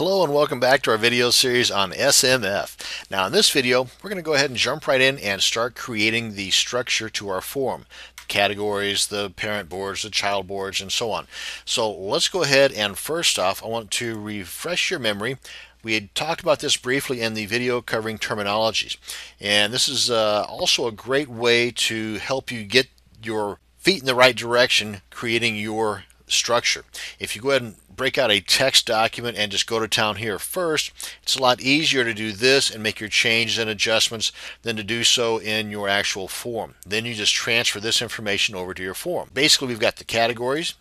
Hello and welcome back to our video series on SMF. Now in this video we're going to go ahead and jump right in and start creating the structure to our form. The categories, the parent boards, the child boards, and so on. So let's go ahead and first off I want to refresh your memory. We had talked about this briefly in the video covering terminologies, and this is also a great way to help you get your feet in the right direction creating your structure. If you go ahead and break out a text document and just go to town here first, it's a lot easier to do this and make your changes and adjustments than to do so in your actual form. Then you just transfer this information over to your form. Basically, we've got the categories,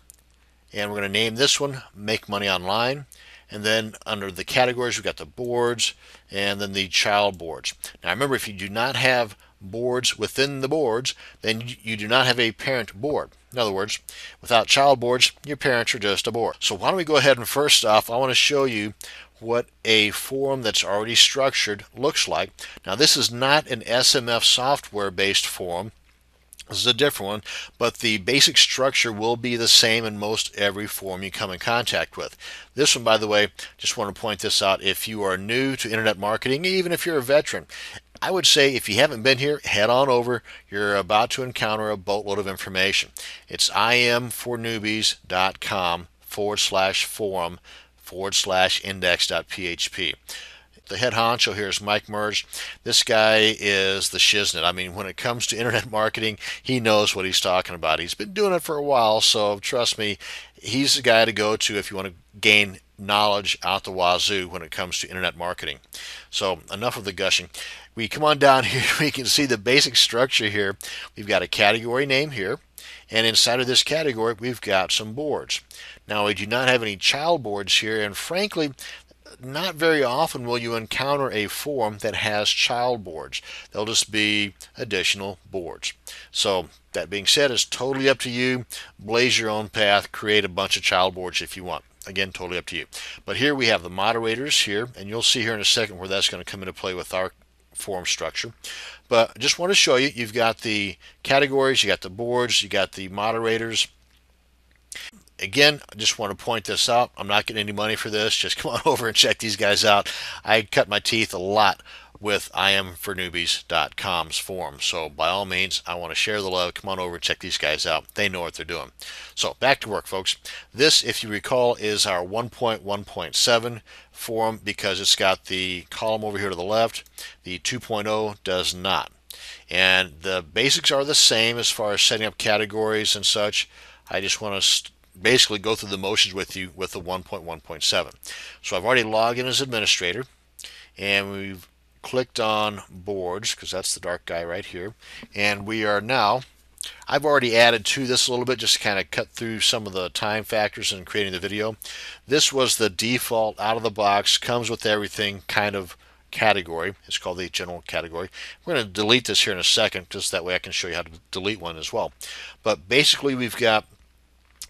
and we're going to name this one Make Money Online. And then under the categories, we've got the boards and then the child boards. Now remember, if you do not have boards within the boards, then you do not have a parent board. In other words, without child boards, your parents are just a board. So why don't we go ahead and first off, I want to show you what a form that's already structured looks like. Now this is not an SMF software based form. This is a different one, but the basic structure will be the same in most every form you come in contact with. This one, by the way, just want to point this out. If you are new to internet marketing, even if you're a veteran, I would say if you haven't been here, head on over. You're about to encounter a boatload of information. It's imfornewbies.com/forum/index.php. The head honcho here is Mike Merge. This guy is the shiznit. I mean, when it comes to internet marketing, he knows what he's talking about. He's been doing it for a while, so trust me, he's the guy to go to if you want to gain knowledge out the wazoo when it comes to internet marketing. So enough of the gushing. We come on down here, we can see the basic structure here. We've got a category name here, and inside of this category we've got some boards. Now we do not have any child boards here, and frankly not very often will you encounter a form that has child boards. They'll just be additional boards. So that being said, it's totally up to you. Blaze your own path, create a bunch of child boards if you want. Again, totally up to you. But here we have the moderators here, and you'll see here in a second where that's going to come into play with our form structure. But I just want to show you, you've got the categories, you got the boards, you got the moderators. Again, I just want to point this out. I'm not getting any money for this. Just come on over and check these guys out. I cut my teeth a lot with imfornewbies.com's form. So by all means, I want to share the love. Come on over and check these guys out. They know what they're doing. So back to work, folks. This, if you recall, is our 1.1.7 form because it's got the column over here to the left. The 2.0 does not. And the basics are the same as far as setting up categories and such. I just want to basically go through the motions with you with the 1.1.7. So I've already logged in as administrator, and we've clicked on boards because that's the dark guy right here, and we are now, I've already added to this a little bit just to kind of cut through some of the time factors in creating the video. This was the default out of the box, comes with everything kind of category. It's called the general category. We're going to delete this here in a second just that way I can show you how to delete one as well. But basically we've got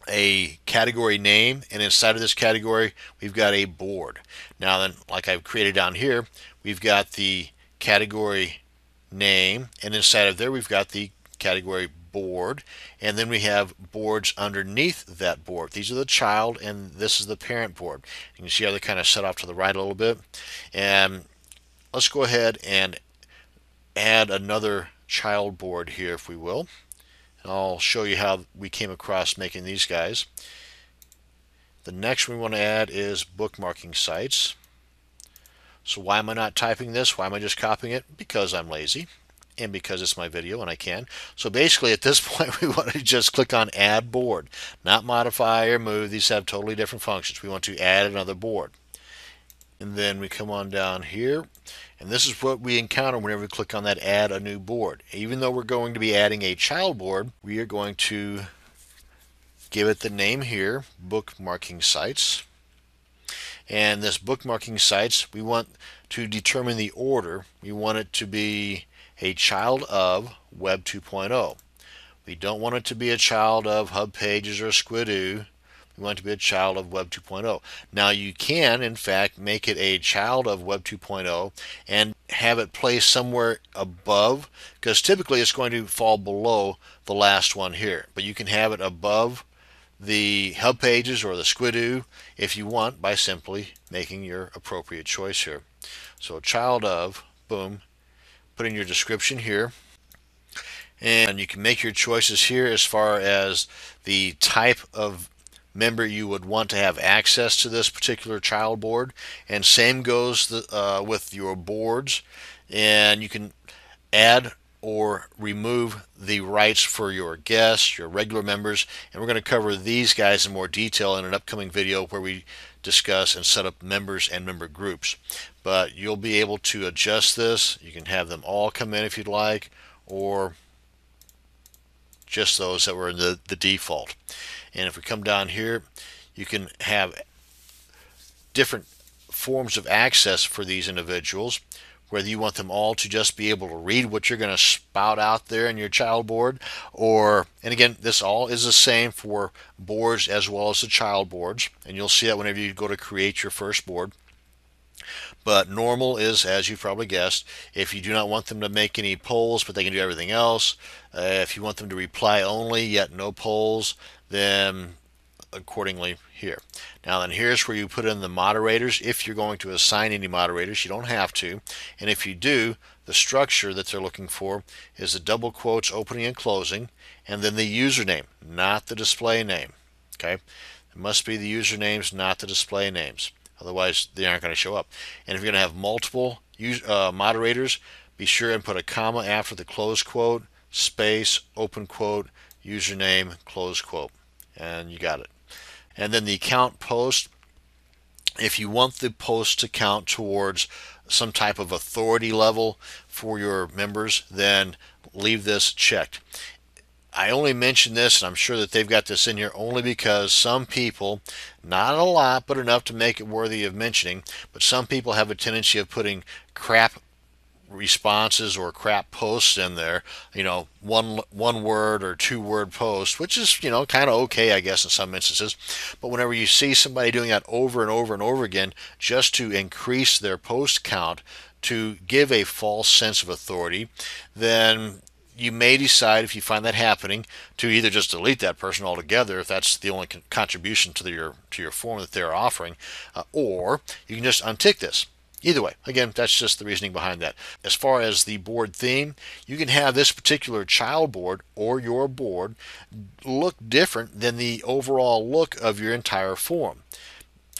a category name, and inside of this category we've got a board. Now then, like I've created down here, we've got the category name, and inside of there we've got the category board, and then we have boards underneath that board. These are the child and this is the parent board. You can see how they're kind of set off to the right a little bit. And let's go ahead and add another child board here if we will. I'll show you how we came across making these guys. The next one we want to add is bookmarking sites. So why am I not typing this? Why am I just copying it? Because I'm lazy and because it's my video and I can. So basically at this point we want to just click on add board, not modify or move. These have totally different functions. We want to add another board. And then we come on down here, and this is what we encounter whenever we click on that add a new board. Even though we're going to be adding a child board, we are going to give it the name here, bookmarking sites. And this bookmarking sites, we want to determine the order. We want it to be a child of Web 2.0. We don't want it to be a child of Hub Pages or Squidoo. We want it to be a child of Web 2.0. Now you can, in fact, make it a child of Web 2.0 and have it placed somewhere above, because typically it's going to fall below the last one here. But you can have it above the hub pages or the Squidoo if you want by simply making your appropriate choice here. So child of, boom, put in your description here, and you can make your choices here as far as the type of member you would want to have access to this particular child board, and same goes with your boards, and you can add or remove the rights for your guests, your regular members, and we're going to cover these guys in more detail in an upcoming video where we discuss and set up members and member groups. But you'll be able to adjust this. You can have them all come in if you'd like, or just those that were in the default. And if we come down here, you can have different forms of access for these individuals, whether you want them all to just be able to read what you're going to spout out there in your child board, or, and again, this all is the same for boards as well as the child boards, and you'll see that whenever you go to create your first board. But normal is, as you probably guessed, if you do not want them to make any polls, but they can do everything else. If you want them to reply only, yet no polls, then accordingly here. Now then, here's where you put in the moderators. If you're going to assign any moderators, you don't have to. And if you do, the structure that they're looking for is the double quotes opening and closing, and then the username, not the display name. Okay? It must be the usernames, not the display names. Otherwise, they aren't going to show up. And if you're going to have multiple moderators, be sure and put a comma after the close quote, space, open quote, username, close quote. And you got it. And then the count post, if you want the post to count towards some type of authority level for your members, then leave this checked. I only mention this, and I'm sure that they've got this in here only because some people, not a lot, but enough to make it worthy of mentioning, but some people have a tendency of putting crap responses or crap posts in there, one word or 2 word post, which is kind of okay, I guess, in some instances. But whenever you see somebody doing that over and over and over again just to increase their post count to give a false sense of authority, then you may decide, if you find that happening, to either just delete that person altogether if that's the only contribution to your form that they're offering, or you can just untick this. Either way, again, that's just the reasoning behind that. As far as the board theme, you can have this particular child board or your board look different than the overall look of your entire form,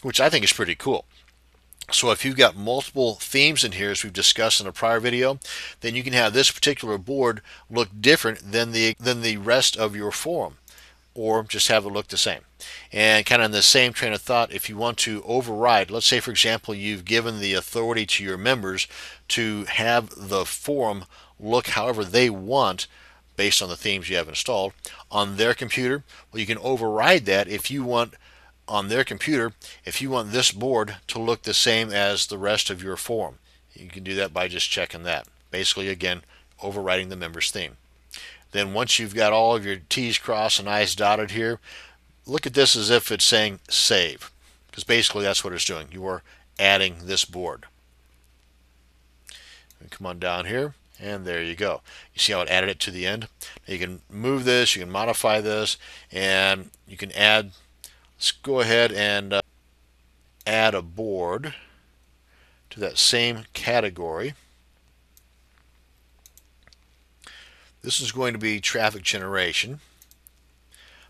which I think is pretty cool. So if you've got multiple themes in here, as we've discussed in a prior video, then you can have this particular board look different than the rest of your form, or just have it look the same. And kind of in the same train of thought, if you want to override, let's say for example you've given the authority to your members to have the forum look however they want based on the themes you have installed on their computer, well, you can override that if you want on their computer, if you want this board to look the same as the rest of your forum. You can do that by just checking that. Basically, again, overriding the members theme. Then once you've got all of your T's crossed and I's dotted here, look at this as if it's saying save, because basically that's what it's doing. You are adding this board. And come on down here, and there you go. You see how it added it to the end? You can move this, you can modify this, and you can add. Let's go ahead and add a board to that same category. This is going to be traffic generation,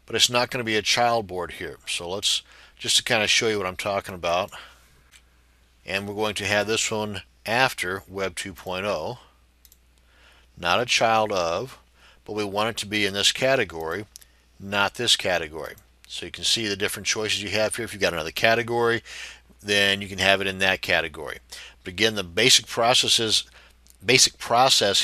but it's not going to be a child board here. So let's just to kind of show you what I'm talking about. And we're going to have this one after Web 2.0, not a child of, but we want it to be in this category, not this category. So you can see the different choices you have here. If you've got another category, then you can have it in that category. But again, the basic process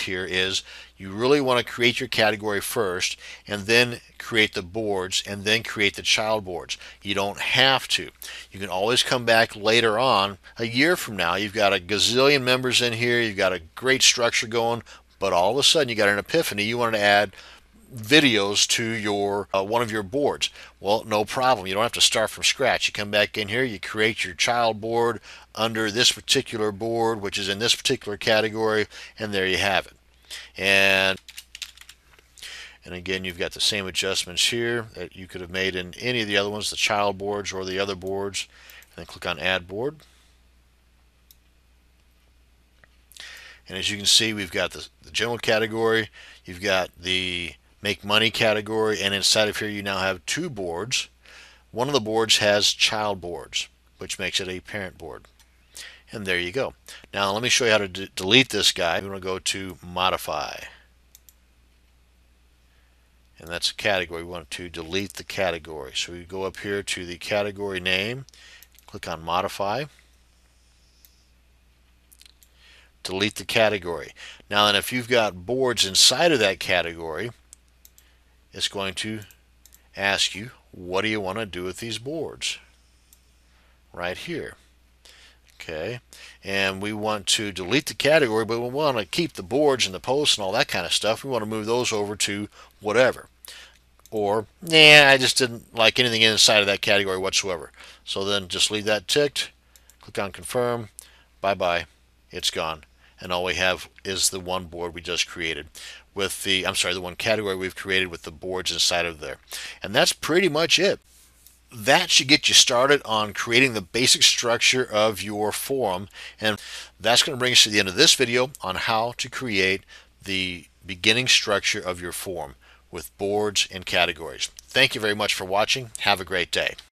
here is you really want to create your category first, and then create the boards, and then create the child boards. You don't have to. You can always come back later on, a year from now. You've got a gazillion members in here. You've got a great structure going, but all of a sudden you got an epiphany. You wanted to add videos to your one of your boards. Well, no problem. You don't have to start from scratch. You come back in here, you create your child board under this particular board, which is in this particular category, and there you have it. And And again, you've got the same adjustments here that you could have made in any of the other ones, the child boards or the other boards. And then click on Add Board. And as you can see, we've got the general category, you've got the Make Money category, and inside of here you now have two boards. One of the boards has child boards, which makes it a parent board. And there you go. Now let me show you how to delete this guy. We want to go to Modify. And that's a category. We want to delete the category. So we go up here to the category name, click on Modify, delete the category. Now then, if you've got boards inside of that category, it's going to ask you, what do you want to do with these boards? Right here. Okay, and we want to delete the category, but we want to keep the boards and the posts and all that kind of stuff. We want to move those over to whatever. Or, nah, I just didn't like anything inside of that category whatsoever. So then just leave that ticked, click on Confirm, bye-bye, it's gone. And all we have is the one board we just created with the, the one category we've created with the boards inside of there. And that's pretty much it. That should get you started on creating the basic structure of your forum, and that's going to bring us to the end of this video on how to create the beginning structure of your forum with boards and categories. Thank you very much for watching. Have a great day.